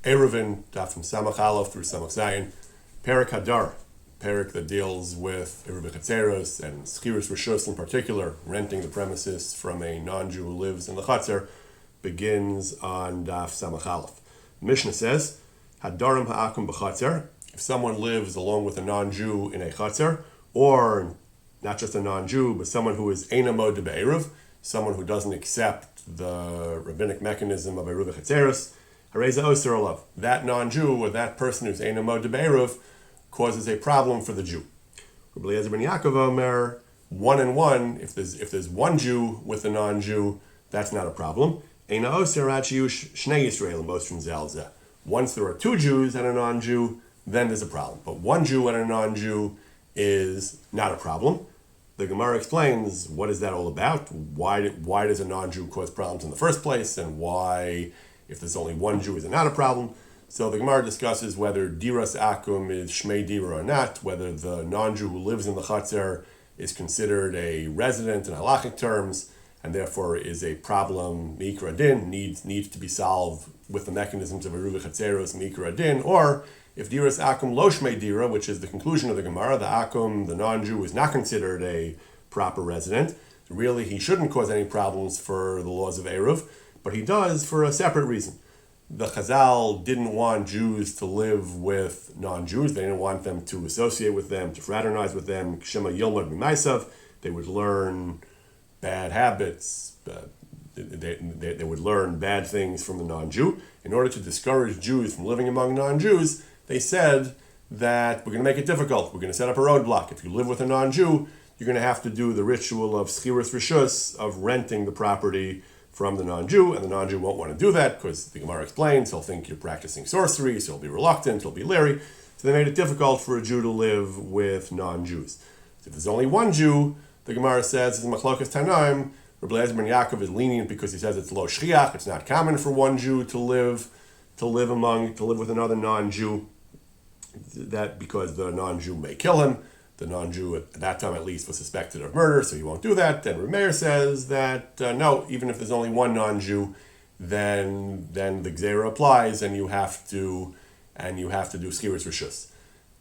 Eruvin, daf from Samach Aleph through Samach Zayin, Perik Hadar, Perik that deals with Eruvin Chatzeros and Schiris Rishus in particular, renting the premises from a non-Jew who lives in the Chatzer, begins on daf Samach Aleph. Mishnah says, Hadarim ha'akum b'chatzer, if someone lives along with a non-Jew in a Chatzer, or not just a non-Jew, but someone who is Eina Mod Be'eruv, someone who doesn't accept the rabbinic mechanism of Eruvin Chatzeros, Hareza Oser Olav, that non-Jew or that person who's Eina Mod Be'eruv causes a problem for the Jew. Rabbi Eliezer ben Yaakov Omer, 1 and 1, if there's one Jew with a non-Jew, that's not a problem. Eina Oser Ad Sheyush Shnei Yisraelim Bostrin Zalzeh. Once there are two Jews and a non-Jew, then there's a problem. But one Jew and a non-Jew is not a problem. The Gemara explains what is that all about? Why does a non-Jew cause problems in the first place, and why, if there's only one Jew, is it not a problem? So the Gemara discusses whether diras akum is shmei dira or not, whether the non-Jew who lives in the Chatzer is considered a resident in halachic terms, and therefore is a problem mikra din, needs to be solved with the mechanisms of Eruvin Chatzeros mikra din, or if diras akum lo shmei dira, which is the conclusion of the Gemara, the akum, the non-Jew, is not considered a proper resident. Really, he shouldn't cause any problems for the laws of Eruv, but he does for a separate reason. The Chazal didn't want Jews to live with non-Jews. They didn't want them to associate with them, to fraternize with them. Shema Yilmad B'maisav. They would learn bad habits. They would learn bad things from the non-Jew. In order to discourage Jews from living among non-Jews, they said that we're going to make it difficult. We're going to set up a roadblock. If you live with a non-Jew, you're going to have to do the ritual of Schiris Rishus, of renting the property from the non-Jew, and the non-Jew won't want to do that because the Gemara explains he'll think you're practicing sorcery, so he'll be reluctant, he'll be leery. So they made it difficult for a Jew to live with non-Jews. So if there's only one Jew, the Gemara says, it's Machlokas Tanaim, Rabbi Eliezer ben Yaakov is lenient because he says it's lo shchiach, it's not common for one Jew to live with another non-Jew, that because the non-Jew may kill him. The non-Jew at that time at least was suspected of murder, so he won't do that. And Rameir says that no, even if there's only one non-Jew, then the Gzeira applies, and you have to do Schiris Rishus.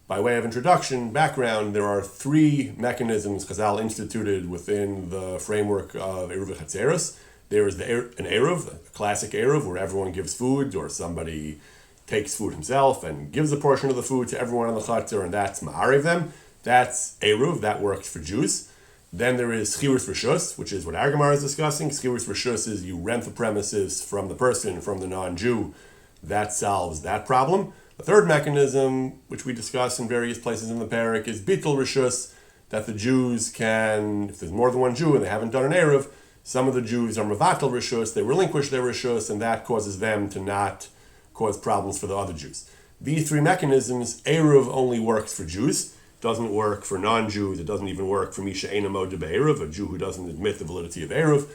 By way of introduction, background, there are three mechanisms Chazal instituted within the framework of Eruvin Chatzeros. There is an Eruv, a classic Eruv, where everyone gives food, or somebody takes food himself and gives a portion of the food to everyone on the Chatzer, and that's Ma'ariv them. That's Eruv, that works for Jews. Then there is Schiris Rishus, which is what our Gemara is discussing. Schiris Rishus is you rent the premises from the person, from the non-Jew. That solves that problem. The third mechanism, which we discuss in various places in the Parak, is Bitul Rishus, that the Jews can, if there's more than one Jew and they haven't done an Eruv, some of the Jews are Mevatel Rishus, they relinquish their Rishus, and that causes them to not cause problems for the other Jews. These three mechanisms, Eruv only works for Jews. Doesn't work for non-Jews. It doesn't even work for Misha Eina Mod Be'eruv, a Jew who doesn't admit the validity of Eruv.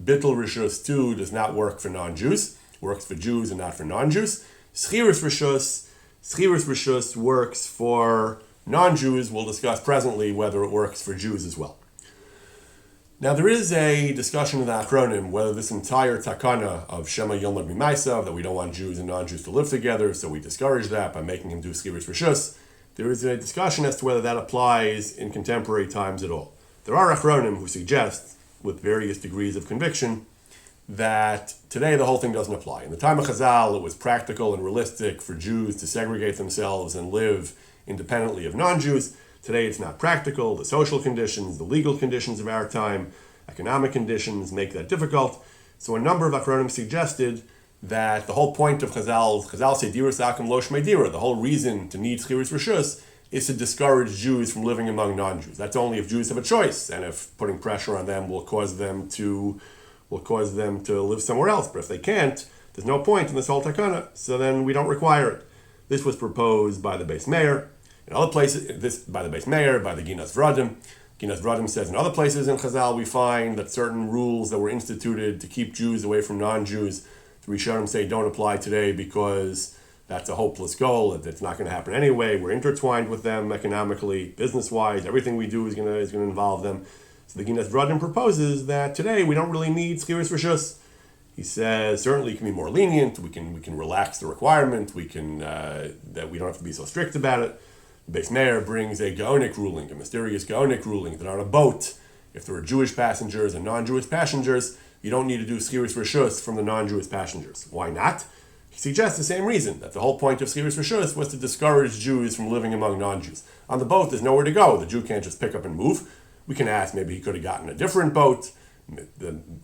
Bittul Rishus too does not work for non-Jews. Works for Jews and not for non-Jews. Schiris Rishus works for non-Jews. We'll discuss presently whether it works for Jews as well. Now there is a discussion in the Achronim whether this entire takana of Shema Yilmad B'maisav, that we don't want Jews and non-Jews to live together, so we discourage that by making him do Schiris Rishus. There is a discussion as to whether that applies in contemporary times at all. There are Achronim who suggest, with various degrees of conviction, that today the whole thing doesn't apply. In the time of Chazal, it was practical and realistic for Jews to segregate themselves and live independently of non-Jews. Today it's not practical. The social conditions, the legal conditions of our time, economic conditions make that difficult. So a number of Achronim suggested that the whole point of Chazal say diras akum lo shmei dira, the whole reason to need Schiris Rishus is to discourage Jews from living among non-Jews. That's only if Jews have a choice, and if putting pressure on them will cause them to live somewhere else. But if they can't, there's no point in this whole takana, so then we don't require it. This was proposed by the Beis Meir. In other places, by the Beis Meir, by the Ginas Vradim. Ginas Vradim says in other places in Chazal we find that certain rules that were instituted to keep Jews away from non-Jews, the Rishonim say don't apply today because that's a hopeless goal. It's not going to happen anyway. We're intertwined with them economically, business-wise. Everything we do is going to involve them. So the Ginas Vradim proposes that today we don't really need Schiris Rishus. He says certainly it can be more lenient. We can relax the requirement. That we don't have to be so strict about it. The Beis Meir brings a Gaonic ruling, a mysterious Gaonic ruling, that on a boat, if there are Jewish passengers and non-Jewish passengers, you don't need to do Schiris Rishus from the non-Jewish passengers. Why not? He suggests the same reason, that the whole point of Schiris Rishus was to discourage Jews from living among non-Jews. On the boat, there's nowhere to go. The Jew can't just pick up and move. We can ask, maybe he could have gotten a different boat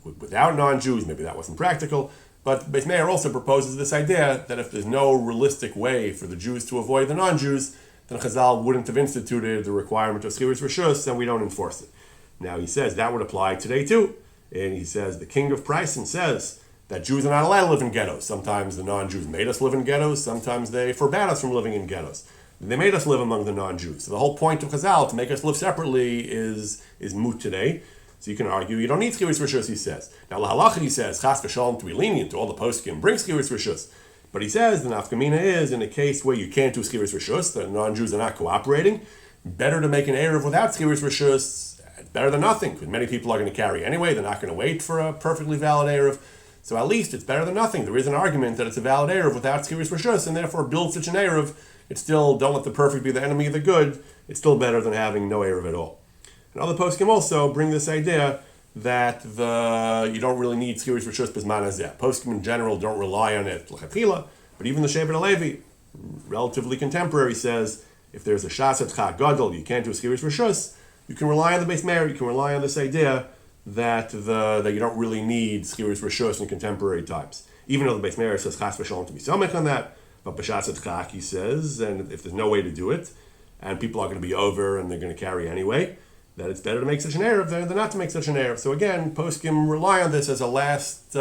without non-Jews. Maybe that wasn't practical. But Beis Meir also proposes this idea that if there's no realistic way for the Jews to avoid the non-Jews, then Chazal wouldn't have instituted the requirement of Schiris Rishus, and we don't enforce it. Now he says that would apply today too. And he says the king of Pricen says that Jews are not allowed to live in ghettos. Sometimes the non-Jews made us live in ghettos. Sometimes they forbade us from living in ghettos. They made us live among the non-Jews. So the whole point of Chazal, to make us live separately, is moot today. So you can argue you don't need Schiris Rishus, he says. Now, Lahalacha, he says, Chas v'shalom, to be lenient to all the poskim, bring Schiris Rishus. But he says the nafkamina is, in a case where you can't do Schiris Rishus, the non-Jews are not cooperating, better to make an Eruv without Schiris Rishus, better than nothing, because many people are going to carry anyway. They're not going to wait for a perfectly valid Eruv. So at least it's better than nothing. There is an argument that it's a valid Eruv without Schiris Rishus, and therefore build such an Eruv. It's still, don't let the perfect be the enemy of the good. It's still better than having no Eruv at all. And other poskim also bring this idea that you don't really need Schiris Rishus Bizman Hazeh. Poskim in general don't rely on it l'chatchila, but even the Shevet HaLevi, relatively contemporary, says if there's a Shasat Chag Gadol, you can't do Schiris Rishus, you can rely on the Beis Meir, you can rely on this idea that you don't really need Schiris Rishus in contemporary times. Even though the Beis Meir says Chas v'shalom to be somech on that, but B'Shasat Chag, he says, and if there's no way to do it, and people are going to be over and they're going to carry anyway, that it's better to make such an Eruv than not to make such an Eruv. So again, poskim rely on this as a last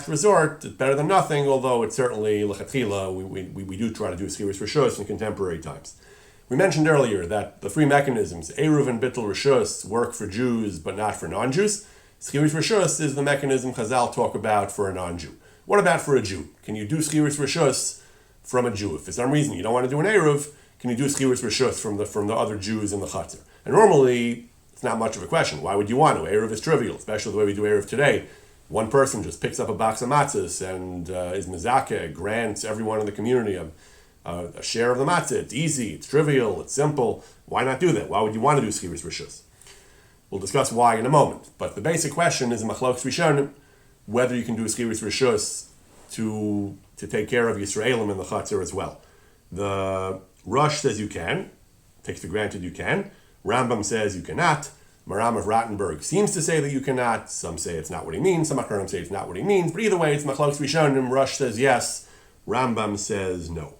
resort. It's better than nothing, although it's certainly l'chatchila. We do try to do Schiris Rishus in contemporary times. We mentioned earlier that the three mechanisms, Eruv and Bittul Rishus, work for Jews but not for non-Jews. Schiris Rishus is the mechanism Chazal talk about for a non-Jew. What about for a Jew? Can you do Schiris Rishus from a Jew? If for some reason you don't want to do an Eruv, can you do Schiris Rishus from the other Jews in the Chatzar? And normally, it's not much of a question. Why would you want to? Eruv is trivial, especially the way we do Eruv today. One person just picks up a box of matzahs and is mezakeh, grants everyone in the community a share of the matzah. It's easy, it's trivial, it's simple. Why not do that? Why would you want to do Schiris Rishus? We'll discuss why in a moment. But the basic question is in Machlokes Rishonim, whether you can do Schiris Rishus to take care of Yisraelim in the Chatzar as well. The Rosh says you can, takes for granted you can. Rambam says you cannot. Maram of Rottenberg seems to say that you cannot. Some say it's not what he means. Some Acharonim say it's not what he means. But either way, it's Machlokes Rishonim. Rosh says yes. Rambam says no.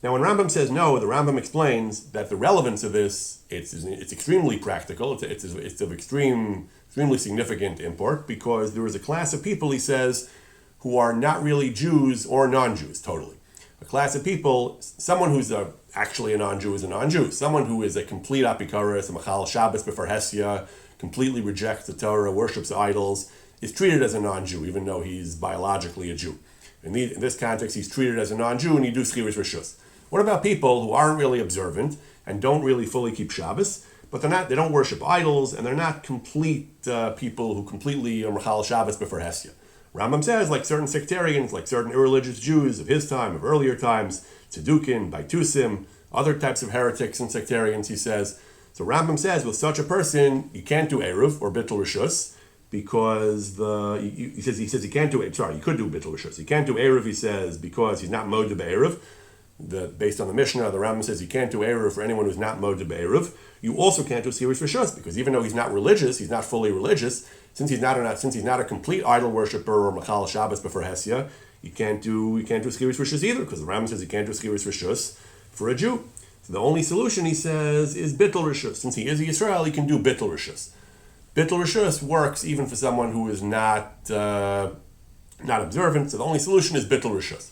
Now, when Rambam says no, the Rambam explains that the relevance of this, it's extremely practical. It's of extremely significant import, because there is a class of people, he says, who are not really Jews or non-Jews, totally. A class of people, someone who's actually a non-Jew is a non-Jew. Someone who is a complete apikaris, a machal Shabbos before Hesia, completely rejects the Torah, worships idols, is treated as a non-Jew, even though he's biologically a Jew. In this context, he's treated as a non-Jew, and he do Schiris Rishus. What about people who aren't really observant and don't really fully keep Shabbos, but they don't worship idols, and they're not complete people who completely are machal Shabbos before Hesia? Rambam says, like certain sectarians, like certain irreligious Jews of his time, of earlier times, Tzedukin, Baitusim, other types of heretics and sectarians, he says. So Rambam says, with such a person, you can't do Eruv or Bittul Rishus, because he says he can't do it. Sorry, you could do Bittul Rishus. He can't do Eruv, he says, because he's not Modeh Be'eruv. Based on the Mishnah, the Rambam says you can't do Eruv for anyone who's not Modeh Be'eruv. You also can't do Schiris Rishus, because even though he's not religious, he's not fully religious, since he's not a complete idol worshiper or Machal Shabbos before Hesia, you can't do Schiris Rishus either, because the Rambam says you can't do Schiris Rishus for a Jew. So the only solution, he says, is Bittul Rishus. Since he is a Yisrael, he can do Bittul Rishus. Bittul Rishus works even for someone who is not observant. So the only solution is Bittul Rishus.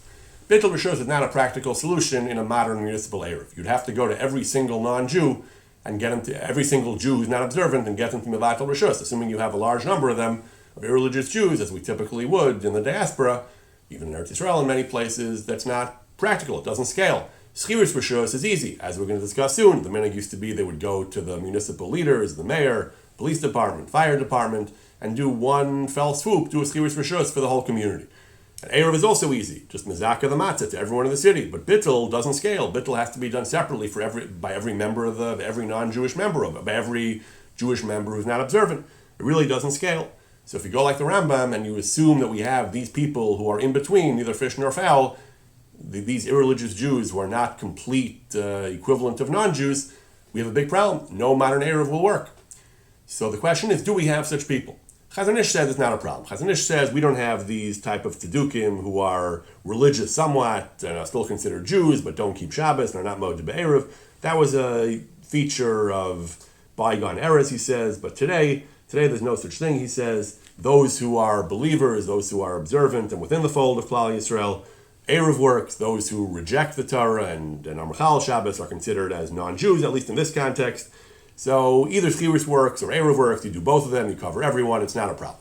Bittul Rishus is not a practical solution in a modern municipal Eruv. You'd have to go to every single non-Jew and get him to every single Jew who's not observant and get them to Mevatel Rishus, assuming you have a large number of them, of irreligious Jews, as we typically would in the diaspora, even in Eretz Yisrael in many places. That's not practical. It doesn't scale. Schiris Rishus is easy, as we're going to discuss soon. The minhag used to be they would go to the municipal leaders, the mayor, police department, fire department, and do one fell swoop, do a Schiris Rishus for the whole community. And Eruv is also easy, just Mizaka the Matzah to everyone in the city. But Bittul doesn't scale. Bittul has to be done separately by every member of every non-Jewish member of it, by every Jewish member who's not observant. It really doesn't scale. So if you go like the Rambam and you assume that we have these people who are in between, neither fish nor fowl, these irreligious Jews who are not complete equivalent of non-Jews, we have a big problem. No modern Eruv will work. So the question is, do we have such people? Chazon Ish says it's not a problem. Chazon Ish says we don't have these type of tzedukim who are religious somewhat and are still considered Jews but don't keep Shabbos and are not moded be'eruv. That was a feature of bygone eras, he says, but today there's no such thing, he says. Those who are believers, those who are observant and within the fold of Klal Yisrael, Eruv works. Those who reject the Torah and are Mechal Shabbos are considered as non-Jews, at least in this context. So either Schiris works or Eruv works, you do both of them, you cover everyone, it's not a problem.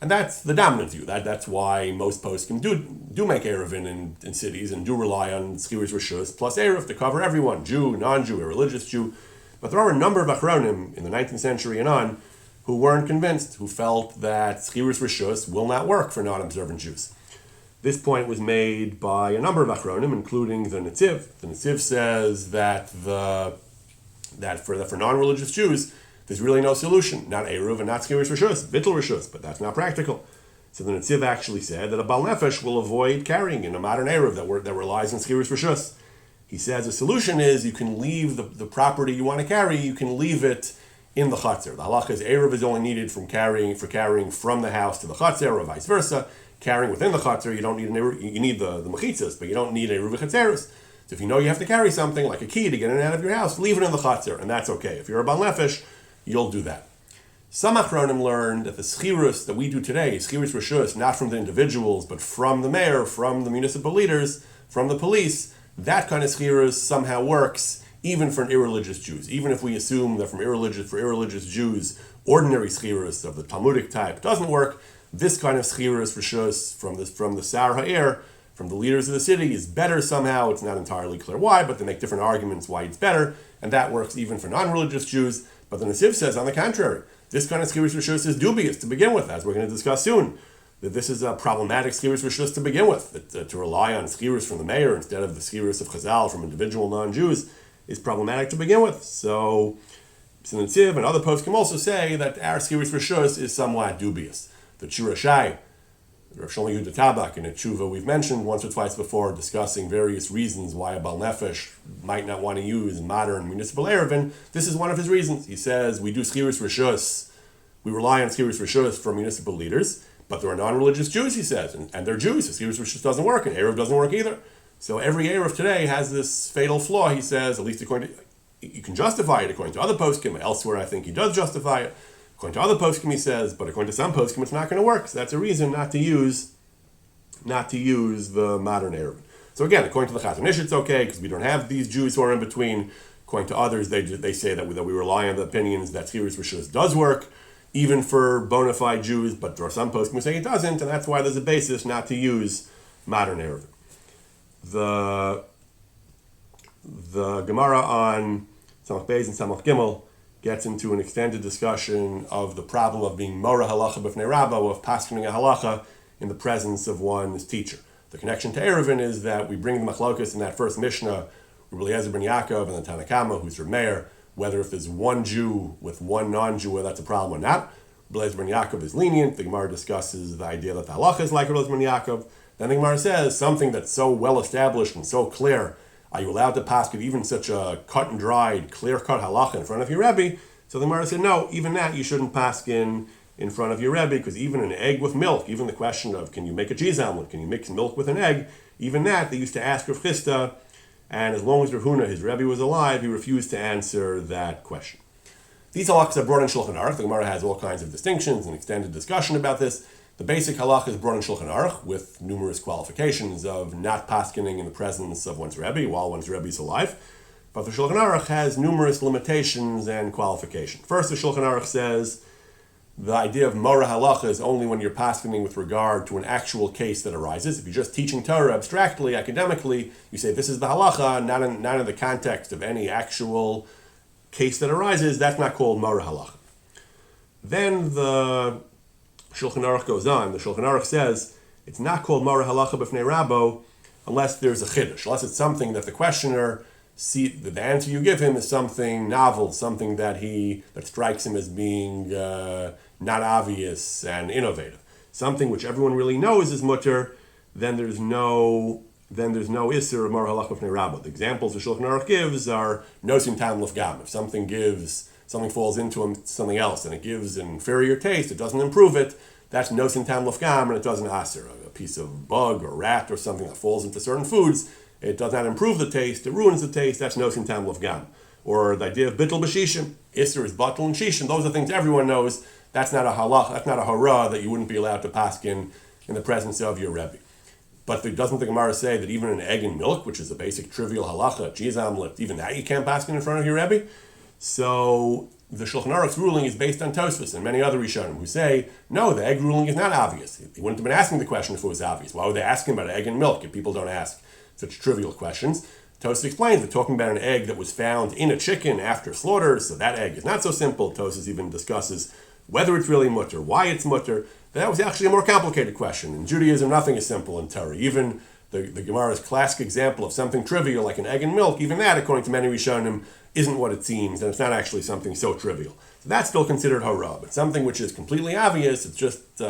And that's the dominant view. That's why most poskim do make Eruvin in cities and do rely on Schiris Rishus plus Eruv to cover everyone, Jew, non-Jew, irreligious Jew. But there are a number of Achronim in the 19th century and on who weren't convinced, who felt that Schiris Rishus will not work for non-observant Jews. This point was made by a number of Achronim, including the Netziv. The Netziv says that for non-religious Jews, there's really no solution. Not Eruv and not Schiris Rishus, Bittul Rishus, but that's not practical. So the Netziv actually said that a Baal Nefesh will avoid carrying in a modern Eruv that relies on Schiris Rishus. He says the solution is you can leave the property you want to carry, you can leave it in the Chatzar. The Halachos is Eruv is only needed for carrying from the house to the Chatzar or vice versa. Carrying within the Chatzar, you don't need you need the mechitzas, but you don't need Eruvin Chatzeros. So if you know you have to carry something, like a key to get in and out of your house, leave it in the Chatzar, and that's okay. If you're a Baal Nefesh, you'll do that. Some Achronim learned that the Schirus that we do today, Schiris Rishus, not from the individuals, but from the mayor, from the municipal leaders, from the police, that kind of Schirus somehow works even for irreligious Jews. Even if we assume that for irreligious Jews, ordinary Schirus of the Talmudic type doesn't work, this kind of Schiris Rishus from the Sar Ha'er, from the leaders of the city, is better somehow. It's not entirely clear why, but they make different arguments why it's better, and that works even for non-religious Jews. But the Netziv says, on the contrary, this kind of Schiris Rishus is dubious to begin with, as we're going to discuss soon. That this is a problematic Schiris Rishus to begin with. That to rely on Schiris from the mayor instead of the Schiris of Chazal from individual non-Jews is problematic to begin with. So the Netziv and other poskim also say that our Schiris Rishus is somewhat dubious. The Churashai, Rav Shlomo Yehuda Tabak, in a tshuva we've mentioned once or twice before, discussing various reasons why a Baal Nefesh might not want to use modern municipal Eruvin. This is one of his reasons. He says, we do Schiris Rishus, we rely on Schiris Rishus for municipal leaders, but there are non-religious Jews, he says, and they're Jews, so Schiris Rishus doesn't work, and Eruv doesn't work either. So every Eruv today has this fatal flaw, he says, at least according to, you can justify it according to other poskim, elsewhere I think he does justify it. According to other poskim, he says, but according to some poskim, it's not going to work. So that's a reason not to use the modern Eruvin. So again, according to the Chazon Ish, it's okay because we don't have these Jews who are in between. According to others, they say that we rely on the opinions that Schiris Rishus does work, even for bona fide Jews. But there are some poskim who say it doesn't, and that's why there's a basis not to use modern Eruvin. The Gemara on Samach Beis and Samach Gimel gets into an extended discussion of the problem of being Mora Halacha B'fnei Rabba, of paskening a halacha in the presence of one's teacher. The connection to Eruvin is that we bring the Machlokas in that first Mishnah, Rabbi Eliezer ben Yaakov and the Tanakama, who's your mayor, whether if there's one Jew with one non-Jew, whether that's a problem or not. Rabbi Eliezer ben Yaakov is lenient. The Gemara discusses the idea that the halacha is like Rabbi Eliezer ben Yaakov. Then the Gemara says something that's so well established and so clear. Are you allowed to paskin even such a cut and dried, clear-cut halacha in front of your Rebbe? So the Gemara said, no, even that you shouldn't paskin in front of your Rebbe, because even an egg with milk, even the question of can you make a cheese omelet, can you mix milk with an egg, even that they used to ask Rav Chisda, and as long as Rav Huna, his Rebbe, was alive, he refused to answer that question. These halachas are brought in Shulchan Aruch. The Gemara has all kinds of distinctions and extended discussion about this. The basic halacha is brought in Shulchan Aruch with numerous qualifications of not paskening in the presence of one's Rebbe while one's Rebbe is alive. But the Shulchan Aruch has numerous limitations and qualifications. First, the Shulchan Aruch says the idea of Mora Halacha is only when you're paskening with regard to an actual case that arises. If you're just teaching Torah abstractly, academically, you say this is the halacha, not in the context of any actual case that arises, that's not called Mora Halacha. Then the Shulchan Aruch goes on. The Shulchan Aruch says it's not called Mara Halacha B'fnei Rabbo unless there's a chiddush, unless it's something that the questioner the answer you give him is something novel, something that strikes him as being not obvious and innovative, something which everyone really knows is mutter. Then there's no isser of Mara Halacha B'fnei Rabbo. The examples the Shulchan Aruch gives are nosim tam l'fgam. If something falls into something else and it gives an inferior taste, it doesn't improve it, that's nosim tam l'fgam, and it doesn't aser. A piece of bug or rat or something that falls into certain foods, it does not improve the taste, it ruins the taste, that's nosim tam l'fgam. Or the idea of bittul b'shishim, isser is batul and shishim, those are things everyone knows. That's not a halach, that's not a hara that you wouldn't be allowed to paskin in the presence of your Rebbe. But doesn't the Gemara say that even an egg and milk, which is a basic trivial halacha, cheese omelet, even that you can't paskin in front of your Rebbe? So the Shulchan Aruch's ruling is based on Tosfos and many other Rishonim who say, no, the egg ruling is not obvious. He wouldn't have been asking the question if it was obvious. Why would they ask him about egg and milk if people don't ask such trivial questions? Tosfos explains they're talking about an egg that was found in a chicken after slaughter, so that egg is not so simple. Tosfos even discusses whether it's really mutter, why it's mutter. That was actually a more complicated question. In Judaism, nothing is simple in Torah. Even the Gemara's classic example of something trivial like an egg and milk, even that, according to many Rishonim, isn't what it seems, and it's not actually something so trivial. So that's still considered hara, but something which is completely obvious, it's just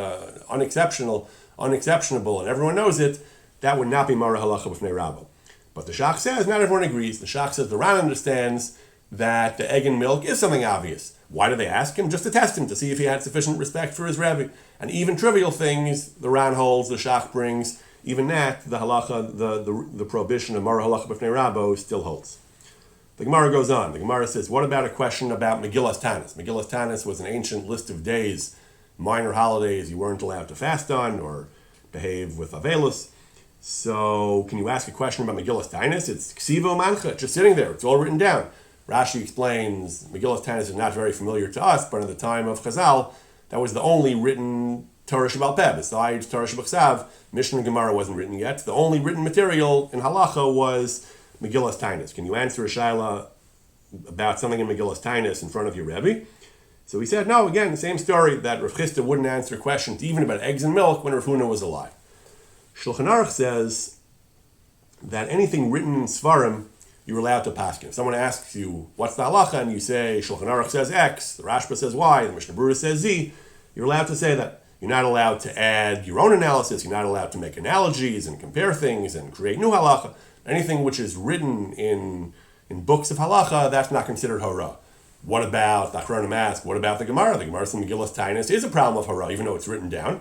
unexceptionable, and everyone knows it, that would not be Mara Halacha B'fnei Rabbo. But the Shach says, not everyone agrees. The Shach says the Ran understands that the egg and milk is something obvious. Why did they ask him? Just to test him, to see if he had sufficient respect for his Rebbe. And even trivial things, the Ran holds, the Shach brings, even that, the halacha, the prohibition of Mara Halacha B'fnei Rabbo still holds. The Gemara goes on. The Gemara says, what about a question about Megillas Tanis? Megillas Tanis was an ancient list of days, minor holidays you weren't allowed to fast on or behave with Avelos. So, can you ask a question about Megillas Tanis? It's Ksivo Mancha, just sitting there. It's all written down. Rashi explains, Megillas Tanis is not very familiar to us, but in the time of Chazal, that was the only written Torah Shebal Peh. Besides Torah Shebachsav, Mishnah and Gemara wasn't written yet. The only written material in Halacha was Megillas Tainus. Can you answer a shaila about something in Megillas Tainus in front of your Rebbe? So he said, no, again, the same story, that Rav Chisda wouldn't answer questions even about eggs and milk when Rav Huna was alive. Shulchan Aruch says that anything written in Svarim, you're allowed to paskin. If someone asks you, what's the halacha, and you say, Shulchan Aruch says X, the Rashba says Y, the Mishnah Berurah says Z, you're allowed to say that. You're not allowed to add your own analysis, you're not allowed to make analogies and compare things and create new halacha. Anything which is written in books of halacha, that's not considered hara. What about, the Achronim ask, what about the Gemara? The Gemara in Megillas Tainus is a problem of hara, even though it's written down.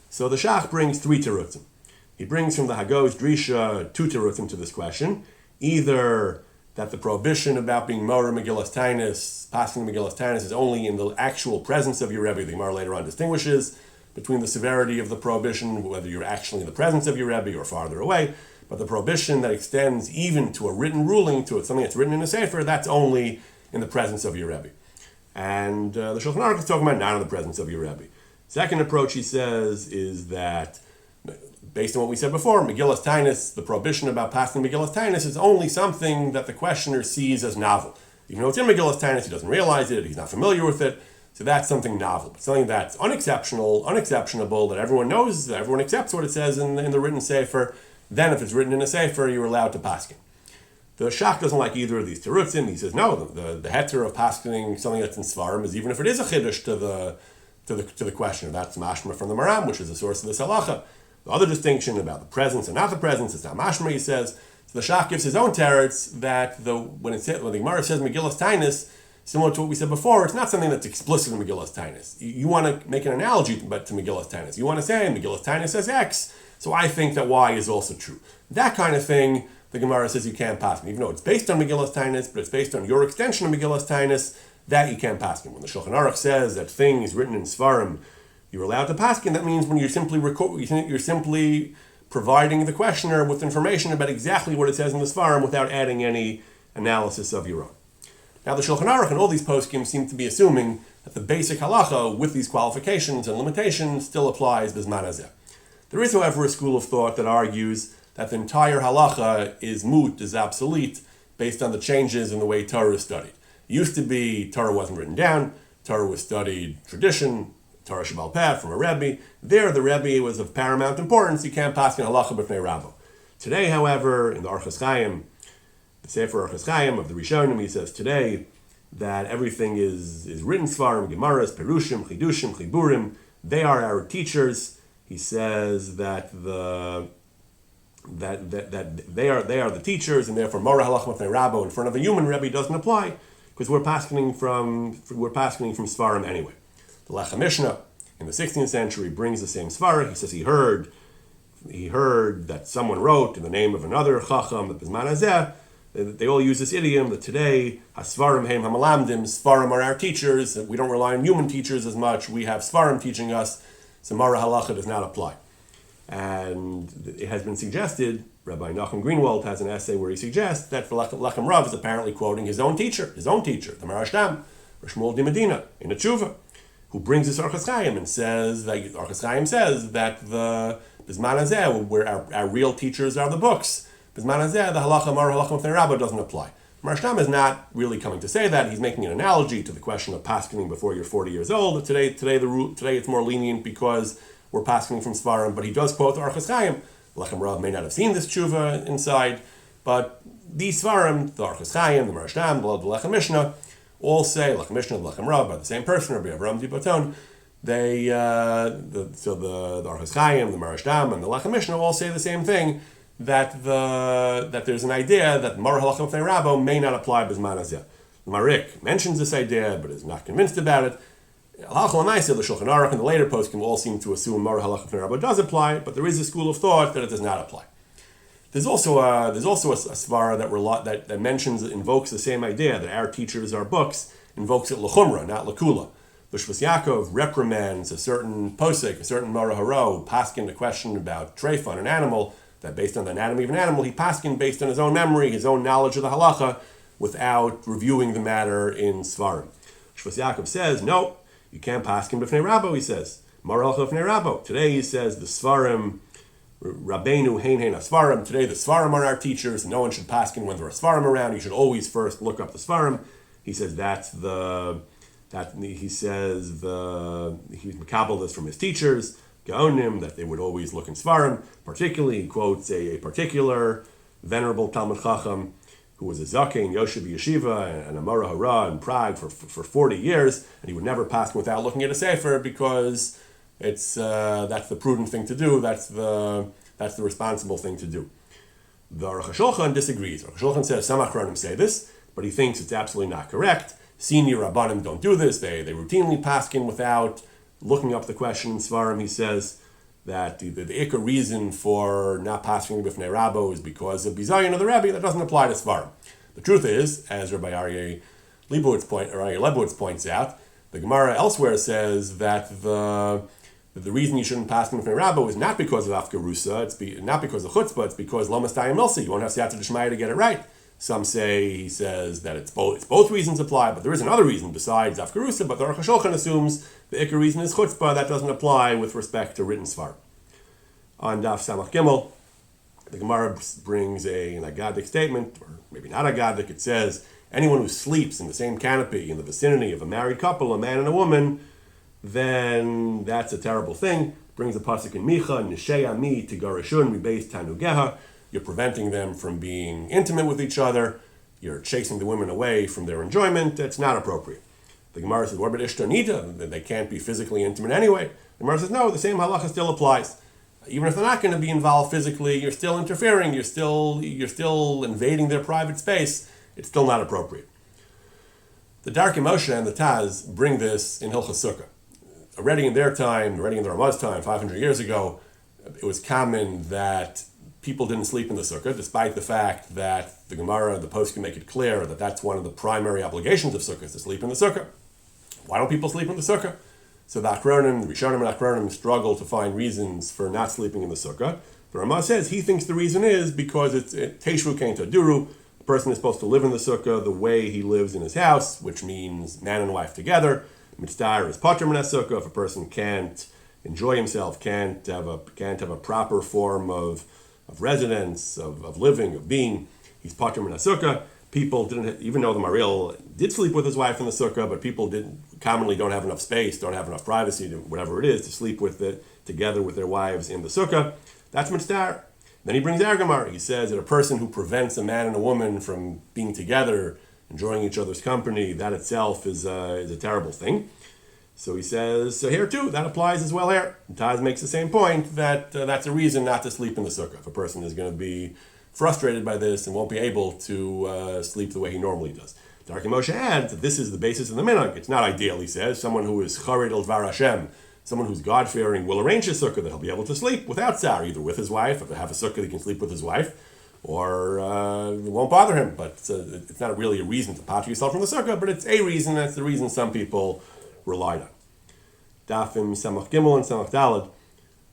So the Shach brings three terutzim. He brings from the Hagos Drisha two terutzim to this question. Either that the prohibition about being Mora Megillas Tainus, passing Megillas Tainus, is only in the actual presence of your Rebbe. The Gemara later on distinguishes between the severity of the prohibition, whether you're actually in the presence of your Rebbe or farther away. But the prohibition that extends even to a written ruling, to something that's written in a sefer, that's only in the presence of your Rebbe. And the Shulchan Aruch is talking about not in the presence of your Rebbe. Second approach, he says, is that based on what we said before, Megillas Tainus, the prohibition about passing Megillas Tainus is only something that the questioner sees as novel. Even though it's in Megillas Tainus, he doesn't realize it, he's not familiar with it, so that's something novel. But something that's unexceptionable, that everyone knows, that everyone accepts what it says in the written sefer, then if it's written in a sefer, you're allowed to paskin. The Shach doesn't like either of these terutzim. He says, no, the heter of paskening something that's in Svarim is even if it is a chiddush to the questioner. That's mashma from the Maram, which is the source of this halacha. The other distinction about the presence and not the presence is not mashma, he says. So the Shach gives his own teretz that when the Gemara says Megillas Tainus, similar to what we said before, it's not something that's explicit in Megillas Tainus. You want to make an analogy to Megillas Tainus. You want to say Megillas Tainus says X, so I think that Y is also true. That kind of thing, the Gemara says you can't pass. Even though it's based on Megillas Tainus, but it's based on your extension of Megillas Tainus, that you can't pass. When the Shulchan Aruch says that things written in Svarim you're allowed to paskin, that means when you're simply providing the questioner with information about exactly what it says in the Svarim without adding any analysis of your own. Now the Shulchan Aruch and all these poskim seem to be assuming that the basic halacha with these qualifications and limitations still applies bisman hazeh. There is, however, a school of thought that argues that the entire halacha is moot, is obsolete, based on the changes in the way Torah is studied. It used to be Torah wasn't written down, Torah was studied tradition, Torah Shabbal Peh from a Rebbe. There, the Rebbe was of paramount importance. You can't pass in halacha b'fnei Rabbo. Today, however, in the Orchos Chaim, the Sefer Orchos Chaim of the Rishonim, he says today that everything is written Svarim, Gemaras, Perushim, Chidushim, Chiburim. They are our teachers. He says that they are the teachers, and therefore Mora Halach Mafnei Rabbo in front of a human Rebbe doesn't apply because we're passing from Svarim anyway. The Lechem Mishnah in the 16th century brings the same Svara. He says he heard that someone wrote in the name of another Chacham, the Bizman Hazeh. They all use this idiom that today, Hasvarim heim hamalamdim, Svarim are our teachers. We don't rely on human teachers as much. We have Svarim teaching us. So Mara Halacha does not apply. And it has been suggested, Rabbi Nachum Greenwald has an essay where he suggests that Lechem Rav is apparently quoting his own teacher, the Marashtam, Shmuel Di Medina, in a tshuva, who brings this Orchos Chaim and says that Orchos Chaim says that the Bizman Hazeh, where our real teachers are the books. Bizman Hazeh, the Halacha Mara Halacha Mefnei Rabbo doesn't apply. Marashtam is not really coming to say that. He's making an analogy to the question of paskening before you're 40 years old. Today it's more lenient because we're paskening from Svarim, but he does quote the Orchos Chaim. Lechem Rav may not have seen this tshuva inside, but these Svarim, the Orchos Chaim, the Marashtam, the Lechem Mishnah, all say Lechem Mishnah, the Lechem Rav, by the same person, Rabbi Avraham Dibaton. The Orchos Chaim, the Marashtam, and the Lechem Mishnah all say the same thing. That there's an idea that Mara Halachim Fnei Rabbo may not apply Bizman Hazeh. The Marik mentions this idea, but is not convinced about it. Halacha l'maaseh, the Shulchan Aruch, and the later poskim all seem to assume Mara Halachim Fnei Rabbo does apply, but there is a school of thought that it does not apply. There's also a svara that invokes the same idea that our teachers are books, invokes it l'chumra, not l'kula. The Shvus Yaakov reprimands a certain posik, a certain Mara Haro, paskin a question about treif on an animal, that based on the anatomy of an animal, he paskin based on his own memory, his own knowledge of the halacha, without reviewing the matter in Svarim. Shvus Yaakov says, no, you can't paskin b'fnei Rabbo, he says. Mara Halcha b'fnei Rabbo. Today he says the Svarim, Rabbeinu hein Svarim. Today the Svarim are our teachers, and no one should paskin when there are Svarim around. You should always first look up the Svarim. He says he's makabel this from his teachers, Gaonim, that they would always look in Svarim. Particularly, he quotes a particular venerable Talmud Chacham who was a Zaken, Yoshev Yeshiva, and a Mora Hara in Prague for 40 years, and he would never pass without looking at a Sefer because that's the prudent thing to do, that's the responsible thing to do. The Aruch HaShulchan disagrees. Aruch HaShulchan says some Achronim say this, but he thinks it's absolutely not correct. Senior Rabbanim don't do this. They routinely paskin without looking up the question in Svarim. He says that the ikar reason for not passing b'fnei Rabbo is because of bizayon of the Rebbe. That doesn't apply to Svarim. The truth is, as Rabbi Aryeh Leibowitz points out, the Gemara elsewhere says that the reason you shouldn't pass b'fnei Rabbo is not because of afkarusa, it's not because of chutzpah, it's because lo mastayim milsi. You won't have siyata d'shmaya to get it right. Some say, he says, that it's both reasons apply, but there is another reason besides afkarusa, but the Aruch HaShulchan assumes the ikar reason is chutzpah. That doesn't apply with respect to written Svar. On Daf Samach Gimel, the Gemara brings an Agadic statement, or maybe not Agadic. It says, anyone who sleeps in the same canopy in the vicinity of a married couple, a man and a woman, then that's a terrible thing. Brings a pasuk in Micha, Nishei Ami Tigarashun Mibeis Tanugeha. You're preventing them from being intimate with each other. You're chasing the women away from their enjoyment. That's not appropriate. The Gemara says, what about Ishtonita? They can't be physically intimate anyway. The Gemara says, no, the same halacha still applies. Even if they're not going to be involved physically, you're still interfering. You're still invading their private space. It's still not appropriate. The Darkei Moshe and the Taz bring this in Hilchos Sukkah. Already in their time, already in the Ramah's time, 500 years ago, it was common that people didn't sleep in the sukkah, despite the fact that the Gemara, the post can make it clear that that's one of the primary obligations of sukkah, is to sleep in the sukkah. Why don't people sleep in the sukkah? So the Achronim, the Rishonim and Achronim struggle to find reasons for not sleeping in the sukkah. The Ramah says he thinks the reason is because it's Teishvu Kein Taduru. The person is supposed to live in the sukkah the way he lives in his house, which means man and wife together. Mitzvah is Pater Min HaSukkah. If a person can't enjoy himself, can't have a proper form of residence, of living, of being, he's Pater Min HaSukkah. people didn't, even though the Mariel did sleep with his wife in the sukkah, but people commonly don't have enough space, don't have enough privacy, whatever it is, to sleep together with their wives in the sukkah. That's mitzvah. Then he brings Argamar. He says that a person who prevents a man and a woman from being together, enjoying each other's company, that itself is a terrible thing. So he says, so here too, that applies as well here. And Taz makes the same point that that's a reason not to sleep in the sukkah. If a person is going to be frustrated by this and won't be able to sleep the way he normally does. Darkei Moshe adds that this is the basis of the minhag. It's not ideal, he says. Someone who is chared el dvar Hashem, someone who's God-fearing, will arrange his sukkah that he'll be able to sleep without tsar, either with his wife, if they have a sukkah, he can sleep with his wife, or it won't bother him. But it's not really a reason to patch yourself from the sukkah, but it's a reason. That's the reason some people relied on. Dafim Samach Gimel and Samach Daled.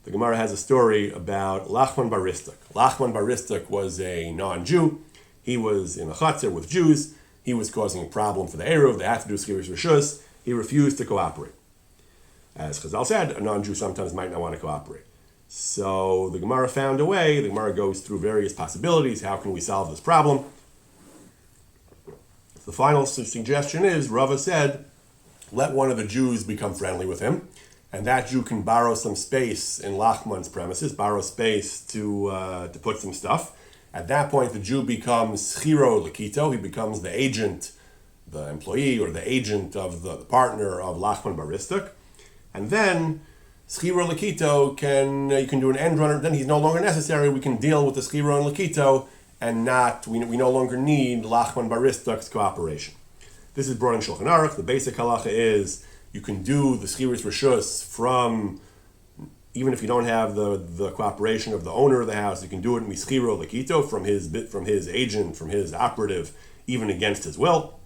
The Gemara has a story about Lachman bar Ristak. Lachman bar Ristak was a non-Jew. He was in a chutzner with Jews. He was causing a problem for the Eruv. They had to do Skiris Rishus. He refused to cooperate. As Chazal said, a non-Jew sometimes might not want to cooperate. So the Gemara found a way. The Gemara goes through various possibilities. How can we solve this problem? The final suggestion is, Rava said, let one of the Jews become friendly with him, and that Jew can borrow some space in Lachman's premises, borrow space to put some stuff. At that point, the Jew becomes Schiro Lakito. He becomes the agent, the employee, or the agent of the partner of Lachman bar Ristak. And then Schiro Lakito you can do an end runner. Then he's no longer necessary. We can deal with the Schiro and Lakito, and we no longer need Lachman bar Ristak's cooperation. This is brought in Shulchan Aruch. The basic halacha is you can do the Skiris Rishus from, even if you don't have the cooperation of the owner of the house, you can do it in Mischiro Lakito, from his agent, from his operative, even against his will.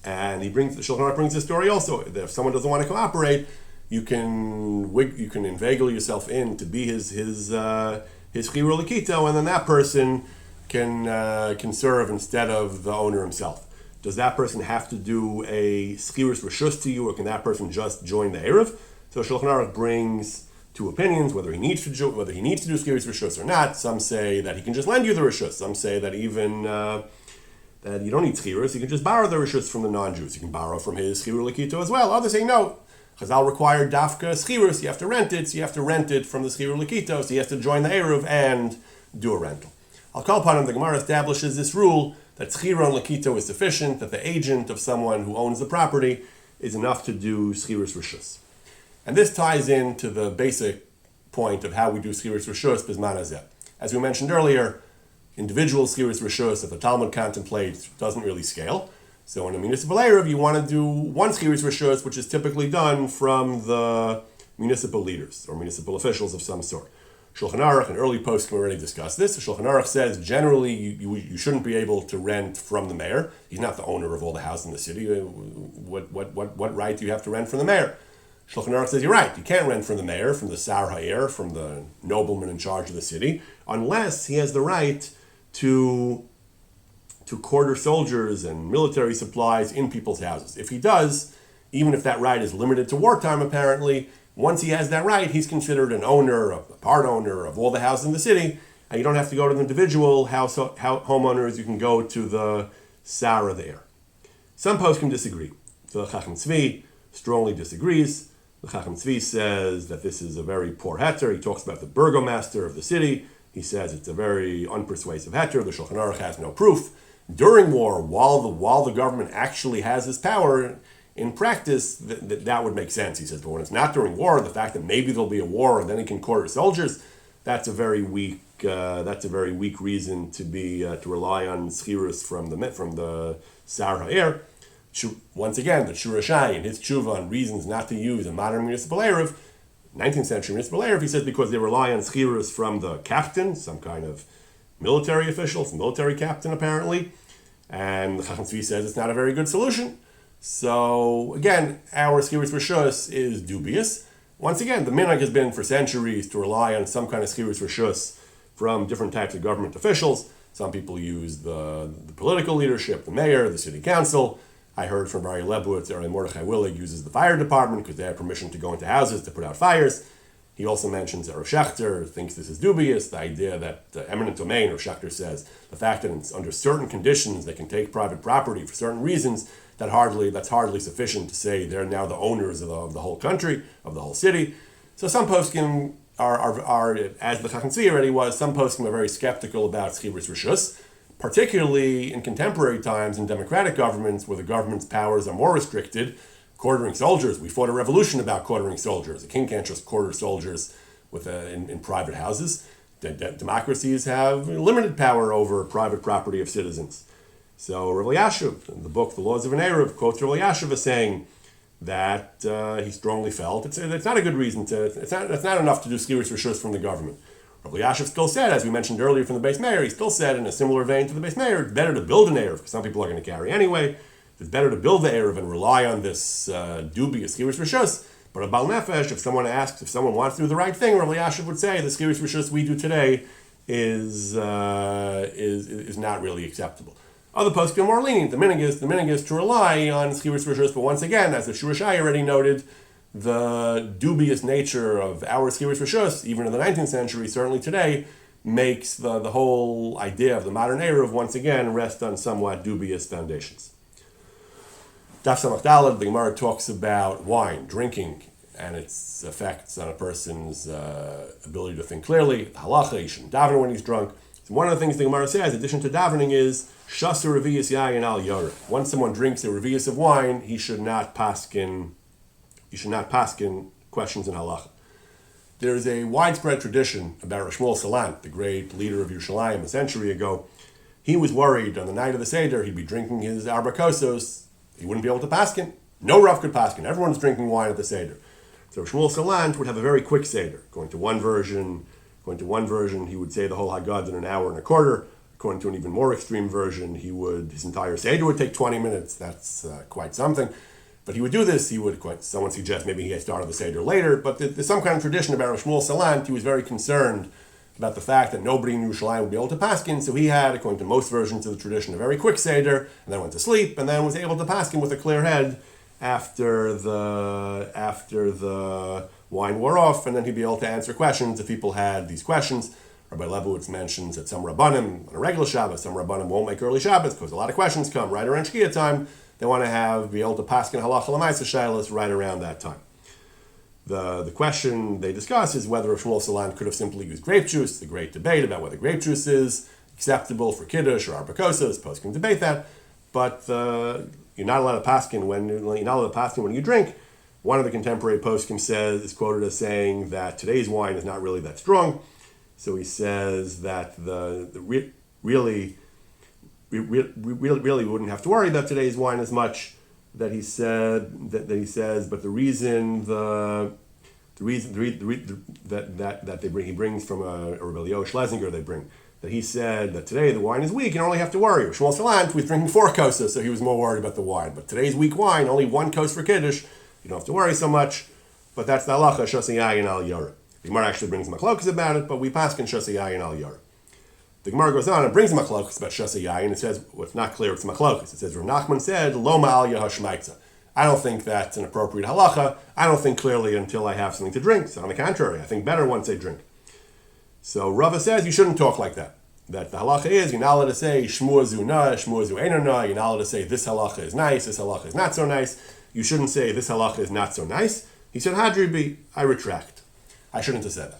And the Shulchan Aruch brings this story also. That if someone doesn't want to cooperate, you can inveigle yourself in to be his Schiro Lakito, and then that person can serve instead of the owner himself. Does that person have to do a Skiris Rishus to you, or can that person just join the Eruv? So Shulchan Aruch brings two opinions, whether he needs to do Skiris Rishus or not. Some say that he can just lend you the Rishus. Some say that even that you don't need Skiris, you can just borrow the Rishus from the non-Jews. You can borrow from his Schiro Lakito as well. Others say no. Chazal required Dafka Skiris, you have to rent it, so you have to rent it from the Schiro Lakito, so he has to join the Eruv and do a rental. I'll call upon him, the Gemara establishes this rule that Schiro and Lakito is sufficient, that the agent of someone who owns the property is enough to do Skiris Rishus. And this ties into the basic point of how we do Skiris Rishus Bizman Hazeh. As we mentioned earlier, individual Skiris Rishus, if the Talmud contemplates, doesn't really scale. So in a municipal Eruv, you want to do one Skiris Rishus, which is typically done from the municipal leaders or municipal officials of some sort. Shulchan Aruch and early poskim already discussed this. So Shulchan Aruch says generally you shouldn't be able to rent from the mayor. He's not the owner of all the houses in the city. What right do you have to rent from the mayor? Shulchan Aruch says you're right. You can't rent from the mayor, from the Sar Ha'ir, from the nobleman in charge of the city, unless he has the right to quarter soldiers and military supplies in people's houses. If he does, even if that right is limited to wartime apparently, once he has that right, he's considered an owner, a part owner of all the houses in the city, and you don't have to go to the individual homeowners, you can go to the Sara there. Some poskim disagree. The Chacham Tzvi strongly disagrees. The Chacham Tzvi says that this is a very poor heter. He talks about the burgomaster of the city. He says it's a very unpersuasive heter. The Shulchan Aruch has no proof. During war, while the government actually has this power, in practice, that would make sense, he says. But when it's not during war, the fact that maybe there'll be a war and then he can quarter soldiers, that's a very weak reason to rely on schirus from the Sar Ha'ir. Once again, the Shurashai in his tshuva on reasons not to use a modern municipal eruv, 19th century municipal eruv, he says because they rely on schirus from the captain, some kind of military official, some military captain apparently, and the Chacham Tzvi says it's not a very good solution. So again, our Skiris Rishus is dubious. Once again, the minhag has been for centuries to rely on some kind of Skiris Rishus from different types of government officials. Some people use the political leadership, the mayor, the city council. I heard from Ari Lebowitz, or Mordechai Willig uses the fire department because they have permission to go into houses to put out fires. He also mentions that Rav Shechter thinks this is dubious, the idea that eminent domain, Rav Shechter says, the fact that under certain conditions they can take private property for certain reasons, that's hardly sufficient to say they're now the owners of the whole country, of the whole city. So some poskim are as the Chacham Tzvi already was, some poskim are very skeptical about Schibris Rishus, particularly in contemporary times in democratic governments where the government's powers are more restricted. Quartering soldiers, we fought a revolution about quartering soldiers. The king can't just quarter soldiers in private houses. Democracies have limited power over private property of citizens. So Rav Elyashiv, in the book The Laws of an Eruv, quotes Rav Elyashiv as saying that he strongly felt it's not a good reason it's not enough to do Schibris Rishus from the government. Rav Elyashiv still said, as we mentioned earlier from the Beis Meir, he still said in a similar vein to the Beis Meir, it's better to build an Eruv because some people are going to carry anyway. It's better to build the Eruv and rely on this dubious Schibris Rishus. But a Baal Nefesh, if someone wants to do the right thing, Rav Elyashiv would say the Schibris Rishus we do today is not really acceptable. Other poskim are more lenient. The minig is to rely on Schibris Rishus, but once again, as the Shurashai already noted, the dubious nature of our Schibris Rishus, even in the 19th century, certainly today, makes the whole idea of the modern Eruv once again rest on somewhat dubious foundations. Daf Samach Daled, the Gemara talks about wine, drinking, and its effects on a person's ability to think clearly. The halacha, he shouldn't daven when he's drunk. So one of the things the Gemara says, in addition to davening, is shasa reviyas yayin al yoreh. Once someone drinks a reviyas of wine, he should not paskin questions in halacha. There is a widespread tradition about Rav Shmuel Salant, the great leader of Yerushalayim a century ago. He was worried on the night of the Seder, he'd be drinking his arba kosos, he wouldn't be able to paskin. No Rav could paskin. Everyone's drinking wine at the Seder. So Shmuel Salant would have a very quick Seder. According to one version, he would say the whole Haggadah in an hour and a quarter. According to an even more extreme version, his entire Seder would take 20 minutes. That's quite something. But he would do this. Someone suggests maybe he had started the Seder later. But there's some kind of tradition about Rav Shmuel Salant. He was very concerned about the fact that nobody in Yerushalayim would be able to paskin, so he had, according to most versions of the tradition, a very quick Seder, and then went to sleep, and then was able to paskin with a clear head after the wine wore off, and then he'd be able to answer questions if people had these questions. Rabbi Lebowitz mentions that some Rabbanim, on a regular Shabbos, some Rabbanim won't make early Shabbos because a lot of questions come right around Shkia time. They want to be able to paskin halacha l'maisa shaylos right around that time. The question they discuss is whether Shmuel Salant could have simply used grape juice. The great debate about whether grape juice is acceptable for kiddush or arba kosos. Post can debate that, but you're not allowed to paskin when you drink. One of the contemporary poskim is quoted as saying that today's wine is not really that strong. So he says that we really wouldn't have to worry about today's wine as much. That he says, but the reason that he brings from a Rebbe Schlesinger, that he said that today the wine is weak, you don't really have to worry. Shmuel Salant was drinking 4 kosas, so he was more worried about the wine. But today's weak wine, only 1 kos for kiddush, you don't have to worry so much. But that's the halacha shasa yayin al yoreh. The Gemara actually brings machlokas about it, but we paskin shasa yayin al yoreh. The Gemara goes on and brings machlokas about shasa yayin. It says, it's not clear it's machlokas. It says, Rav Nachman said, lo ma'al yahashmaitza. I don't think that's an appropriate halacha. I don't think clearly until I have something to drink. So on the contrary, I think better once I drink. So Rava says you shouldn't talk like that. That the halacha is, you're not allowed to say, shmua zu na, shmua zu eino na. You're not allowed to say, this halacha is nice, this halacha is not so nice. You shouldn't say, this halacha is not so nice. He said, hadri bi, I retract. I shouldn't have said that.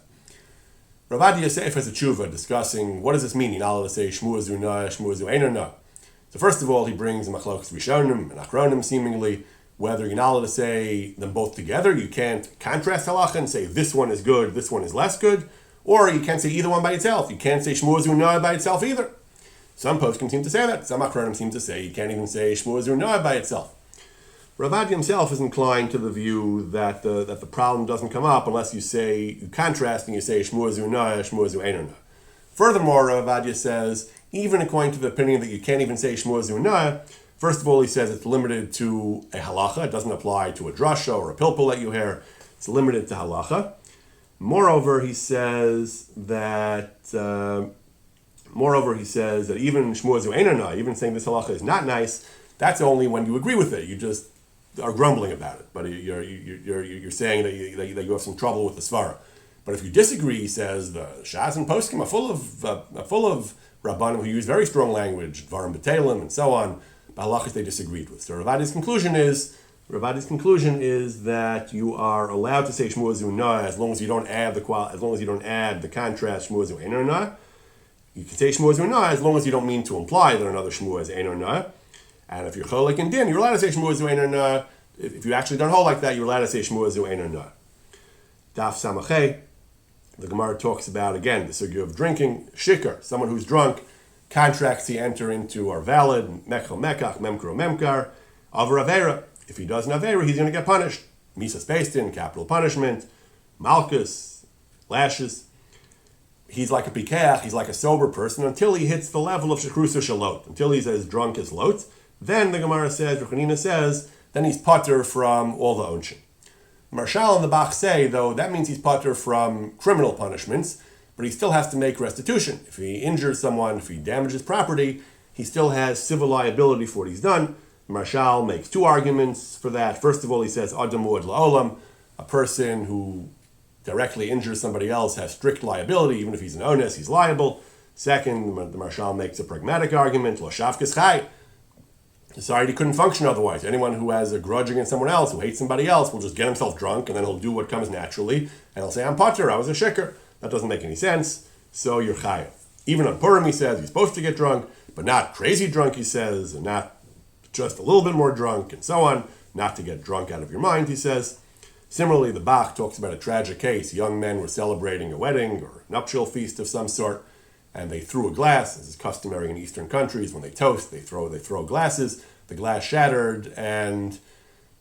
Rav Adi Yosef has a tshuva discussing what does this mean? You're not allowed to say shmua zu na, shmua zu eino na. So first of all, he brings the machlokas rishonim and achronim seemingly, whether you're not allowed to say them both together. You can't contrast halacha and say this one is good, this one is less good, or you can't say either one by itself. You can't say shmua zu na by itself either. Some poskim seem to say that. Some achronim seem to say you can't even say shmua zu na by itself. Rav Adi himself is inclined to the view that the problem doesn't come up unless you contrast and you say shmua zu na, shmua zu eino na. Furthermore, Rav Adi says, even according to the opinion that you can't even say shmua zu na, first of all, he says it's limited to a halacha. It doesn't apply to a drasha or a pilpul that you hear. It's limited to halacha. Moreover, he says that even shmua zu eino na, even saying this halacha is not nice, that's only when you agree with it. You just are grumbling about it, but you're saying that you have some trouble with the svara. But if you disagree, he says the Shas and Poskim are full of Rabbanim who use very strong language, Dvarim B'Teilim, and so on. But halachas they disagreed with. So Ravadi's conclusion is that you are allowed to say Shmua Zuna as long as you don't add the contrast Shmua Zu Ein or Na. You can say Shmua Zuna as long as you don't mean to imply that another Shmua is Ein or Na. And if you're Cholik and Din, you're allowed to say Shmua Zu Ein or Na. If you actually don't hold like that, you're allowed to say Shmua Zu Ein or Na. Daf Samachay, the Gemara talks about, again, the sugya of drinking. Shikar, someone who's drunk, contracts he enter into are valid. Mechel Mekach, Memkro Memkar. Avar Avera, if he does an Avera, he's going to get punished. Misas Beistin, capital punishment. Malchus, lashes. He's like a Pikeach, he's like a sober person until he hits the level of Shekrusa Shalot, until he's as drunk as Lot. Then the Gemara says, Ruchanina says, then he's patur from all the Onshin. Marshal and the Bach say, though, that means he's patur from criminal punishments, but he still has to make restitution. If he injures someone, if he damages property, he still has civil liability for what he's done. Marshal makes two arguments for that. First of all, he says, Adam Muad La'olam, a person who directly injures somebody else has strict liability, even if he's an onus, he's liable. Second, the Marshal makes a pragmatic argument, Lo Shavkes Chai. Society couldn't function otherwise. Anyone who has a grudge against someone else, who hates somebody else, will just get himself drunk, and then he'll do what comes naturally, and he'll say, I'm patur, I was a shikar. That doesn't make any sense, so you're chayav. Even on Purim, he says, you're supposed to get drunk, but not crazy drunk, he says, and not just a little bit more drunk, and so on. Not to get drunk out of your mind, he says. Similarly, the Bach talks about a tragic case. Young men were celebrating a wedding or a nuptial feast of some sort, and they threw a glass, as is customary in Eastern countries. When they toast, they throw glasses. The glass shattered and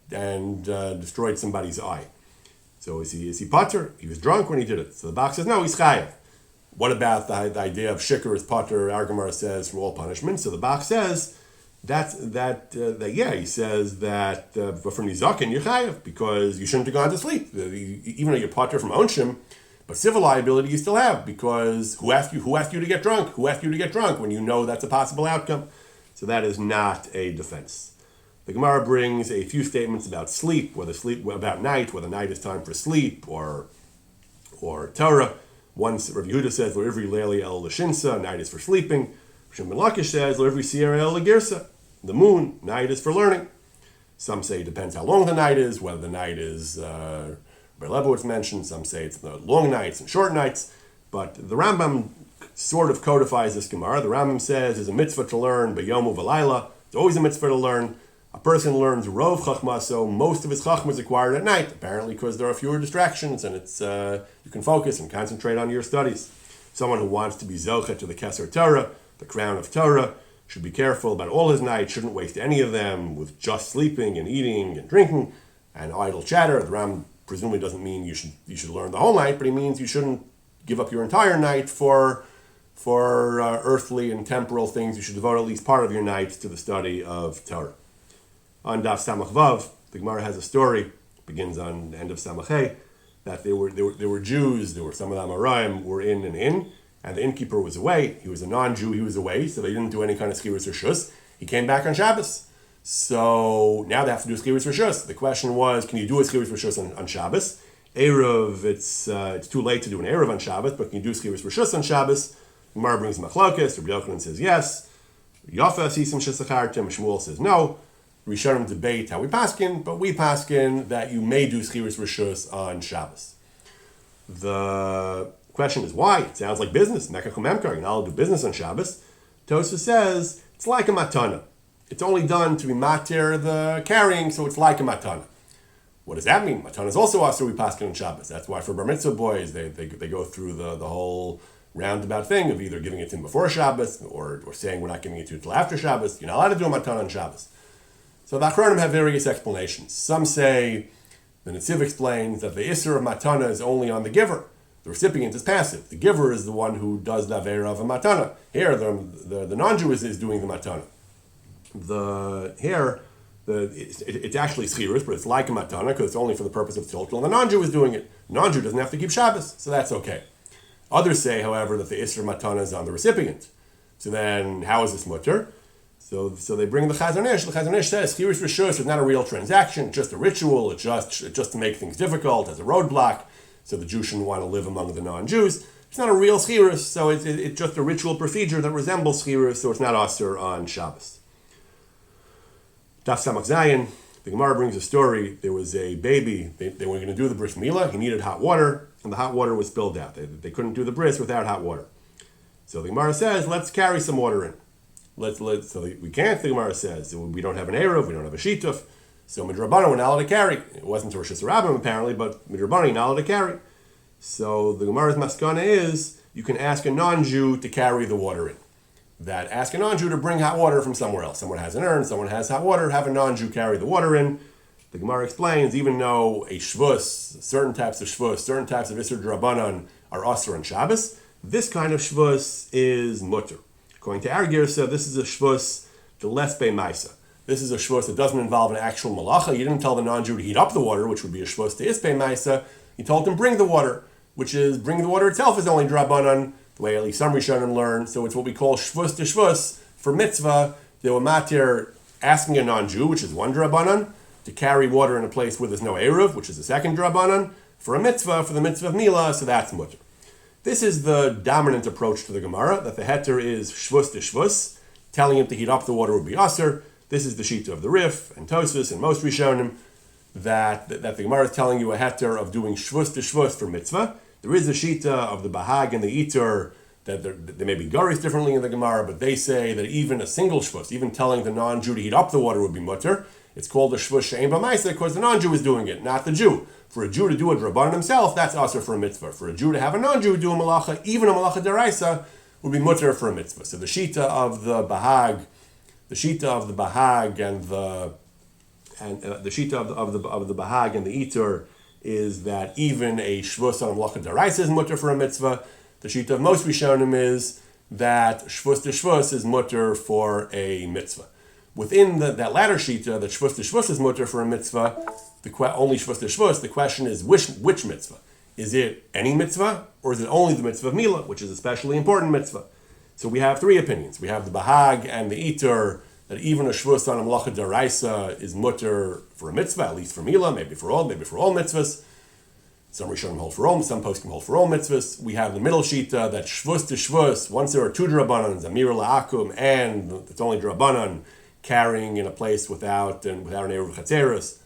destroyed somebody's eye. So is he patur? He was drunk when he did it. So the Bach says, no, he's chayav. What about the idea of shikar is patur? Our Gemara says from all punishments. So the Bach says, he says that for nizakin you're chayav because you shouldn't have gone to sleep. Even though you're patur from onshim, but civil liability you still have because who asked you to get drunk? Who asked you to get drunk when you know that's a possible outcome? So that is not a defense. The Gemara brings a few statements about sleep, about night, whether night is time for sleep or Torah. One, Rav Yehuda says, "L'ivri leili el l'shinsa," night is for sleeping. Shimon ben Lakish says, "L'ivri sierra el l'girsa," the moon, night is for learning. Some say it depends how long the night is, whether the night is, Ber Lebowitz mentioned, some say it's the long nights and short nights, but the Rambam sort of codifies this Gemara. The Rambam says there's a mitzvah to learn, b'yomu v'layla, it's always a mitzvah to learn. A person learns rov chachma, so most of his chachma is acquired at night, apparently because there are fewer distractions and it's you can focus and concentrate on your studies. Someone who wants to be zocha to the Keser Torah, the crown of Torah, should be careful about all his nights, shouldn't waste any of them with just sleeping and eating and drinking and idle chatter. The Ram presumably doesn't mean you should learn the whole night, but he means you shouldn't give up your entire night for earthly and temporal things. You should devote at least part of your night to the study of Torah. On Daf Samach Vav, the Gemara has a story, begins on the end of Samachay, that there were Jews, some of the Amoraim were in an inn, and the innkeeper was away. He was a non-Jew, he was away, so they didn't do any kind of skiris or shus. He came back on Shabbos. So now they have to do skiris or shus. The question was, can you do a skiris or shus on Shabbos? Eruv, it's too late to do an Eruv on Shabbos, but can you do skiris or shus on Shabbos? Gemara brings Machlokes, Rabbi Yochanan says yes. Yafa sisim shesachartim, Shmuel says no. Rishonim debate how we paskin, but we paskin that you may do schiris rishus on Shabbos. The question is why? It sounds like business. Mekach u'memkar, you're not allowed to do business on Shabbos. Tosfos says it's like a matana. It's only done to be matir the carrying, so it's like a matana. What does that mean? Matana is also also we paskin on Shabbos. That's why for bar mitzvah boys they go through the whole roundabout thing of either giving it to him before Shabbos or saying we're not giving it to you until after Shabbos. You're not allowed to do a matana on Shabbos. So the Achronim have various explanations. Some say, the Netziv explains that the Isser of Matana is only on the giver. The recipient is passive. The giver is the one who does the Avera of a Matana. Here, the non-Jew is doing the Matana. It's actually Schirus, but it's like a Matana because it's only for the purpose of Tiltul, and the non-Jew is doing it. The non-Jew doesn't have to keep Shabbos, so that's okay. Others say, however, that the Isser of Matana is on the recipient. So then, how is this mutter? So they bring the Chazon Ish. The Chazon Ish says Skiris Rishus is not a real transaction, it's just a ritual, it's just to make things difficult, as a roadblock. so the Jew shouldn't want to live among the non-Jews. It's not a real schirus, so it's just a ritual procedure that resembles schirus, so it's not asur on Shabbos. Daf Samach Zayin, the Gemara brings a story. There was a baby, they were going to do the bris milah, he needed hot water, and the hot water was spilled out. They couldn't do the bris without hot water. So the Gemara says, let's carry some water in. So we can't, the Gemara says. We don't have an Eruv, we don't have a Shituf. So Midrabanan, we're not allowed to carry. It wasn't to Rosh Hashanah apparently, but Midrabanan, you're not allowed to carry. So the Gemara's maskana is, you can ask a non-Jew to carry the water in. That ask a non-Jew to bring hot water from somewhere else. Someone has an urn, someone has hot water, have a non-Jew carry the water in. The Gemara explains, even though a shvus, certain types of shvus, certain types of Isser Drabanan are asur on Shabbos, this kind of shvus is mutter. According to our Girsa, this is a shvus the less bei maisa. This is a shvus that doesn't involve an actual malacha. You didn't tell the non-Jew to heat up the water, which would be a shvus to isbei maisa. You told him bring the water, which is bring the water itself is only drabanan, the way at least some Rishonim learn. So it's what we call shvus to shvus. For mitzvah, they were matir asking a non-Jew, which is one drabanan, to carry water in a place where there's no eruv, which is the second drabanan. For a mitzvah, for the mitzvah of milah, so that's mutter. This is the dominant approach to the Gemara, that the heter is shvus to shvus. Telling him to heat up the water would be asur. This is the shita of the Rif and Tosfos and most Rishonim, that the Gemara is telling you a heter of doing shvus to shvus for mitzvah. There is a shita of the Bahag and the Itur, that there may be garis differently in the Gemara, but they say that even a single shvus, even telling the non-Jew to heat up the water would be mutter. It's called a shvus she'ein b'maisa because the non-Jew is doing it, not the Jew. For a Jew to do a drabanan himself, that's asur for a mitzvah. For a Jew to have a non-Jew do a malacha, even a malacha deraisa, would be mutter for a mitzvah. So the shita of the Bahag, the Bahag and the shita of the Bahag and the Itur is that even a shvus on a malacha deraisa is mutter for a mitzvah. The shita of most Rishonim is that shvus to shvus is mutter for a mitzvah. Within that latter shita, that shvus to shvus is mutter for a mitzvah, only shvus to shvus, the question is which mitzvah? Is it any mitzvah, or is it only the mitzvah of milah, which is a especially important mitzvah? So we have three opinions. We have the Bahag and the Itur, that even a shvus on a malacha deraisa is mutter for a mitzvah, at least for milah, maybe for all mitzvahs. Some Rishonim hold for all, some poskim hold for all mitzvahs. We have the middle shita, that shvus to shvus, once there are two drabanan, amir la'akum, and it's only drabanan, carrying in a place without an eruv chatzeros,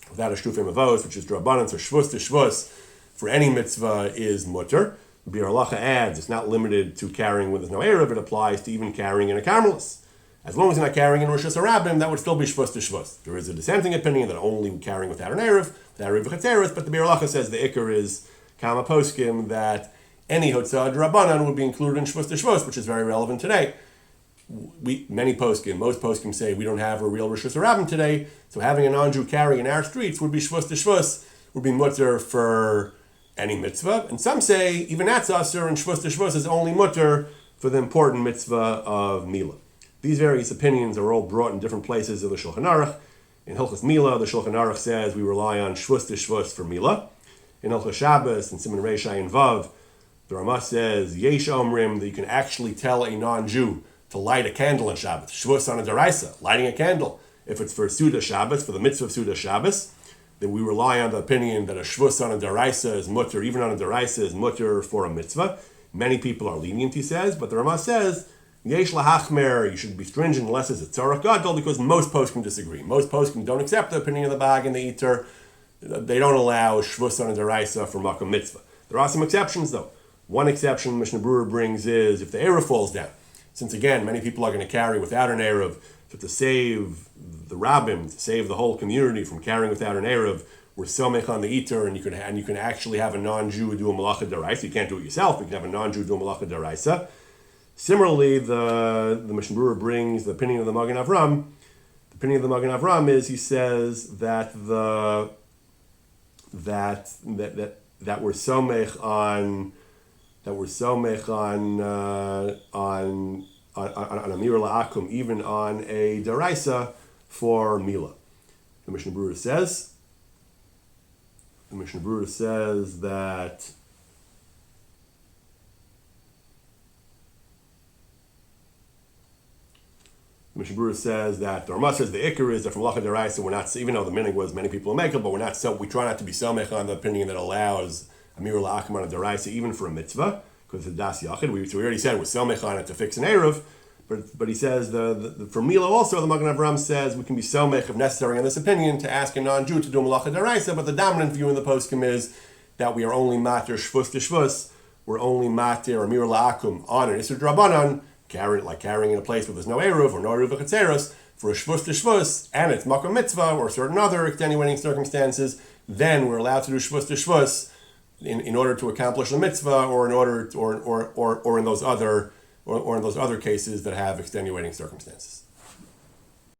without a shtufim avos, which is drabanan, so shvus to shvus for any mitzvah is mutter. Bir Halacha adds, it's not limited to carrying when there's no eruv, it applies to even carrying in a karmelis. As long as you're not carrying in Rosh Hashanah, that would still be shvus to shvus. There is a dissenting opinion that only carrying without an eruv, without eruv chatzeros, but the Bir Halacha says the ikar is kama poskim, that any hotzah drabanan would be included in shvus to shvus, which is very relevant today. Most poskim say we don't have a real Rosh Hashanah today, so having a non-Jew carry in our streets would be shvus to shvus, would be mutter for any mitzvah. And some say even that's asur, and shvus to shvus is only mutter for the important mitzvah of milah. These various opinions are all brought in different places of the Shulchan Aruch. In Hilchos Milah, the Shulchan Aruch says we rely on shvus to shvus for milah. In Hilchos Shabbos and Siman Reish Ayin Vav, the Ramah says yesh omrim, that you can actually tell a non-Jew to light a candle on Shabbos. Shvus on a deraisa, lighting a candle. If it's for Suda Shabbos, for the mitzvah of Suda Shabbos, then we rely on the opinion that a shvus on a deraisa is mutter, even on a deraisa is mutter for a mitzvah. Many people are lenient, he says, but the Ramah says, yesh lahachmer, you should be stringent unless it's a tzarach gadol, because most poskim disagree. Most poskim don't accept the opinion of the Bahag and the Itur. They don't allow shvus on a deraisa for makom mitzvah. There are some exceptions though. One exception Mishnah Berurah brings is if the eruv falls down. Since again, many people are going to carry without an eruv, so to save the rabbim, to save the whole community from carrying without an eruv, we're somech on the Itur, and you can actually have a non-Jew do a malacha deraisa. You can't do it yourself, but you can have a non-Jew do a malacha deraisa. Similarly, the Mishnah Berurah brings the opinion of the Magen Avram. The opinion of the Magen Avram is he says that that we're somech on amir la'akum, even on a deraisa for milah. The Mishnah Berurah says that the Ramah says the ikar is that from Malacha deraisa we're not, even though the minig was many people are makel, but we try not to be somech on the opinion that allows Amir la'akim on a deraisa, even for a mitzvah, because it's a das yachid. We already said we're selmech on it to fix an eruv, but he says for Mila also the Magen Avraham says we can be selmech if necessary in this opinion to ask a non-Jew to do malacha deraisa, but the dominant view in the poskim is that we are only matir shvus to shvus. We're only matir amir la'akum on an isur drabanan, carrying in a place where there's no eruv or no eruv v'chatzeros, for a shvus to shvus, and it's makom mitzvah or certain other extenuating circumstances, then we're allowed to do shvus to shvus in order to accomplish the mitzvah, or in those other cases that have extenuating circumstances.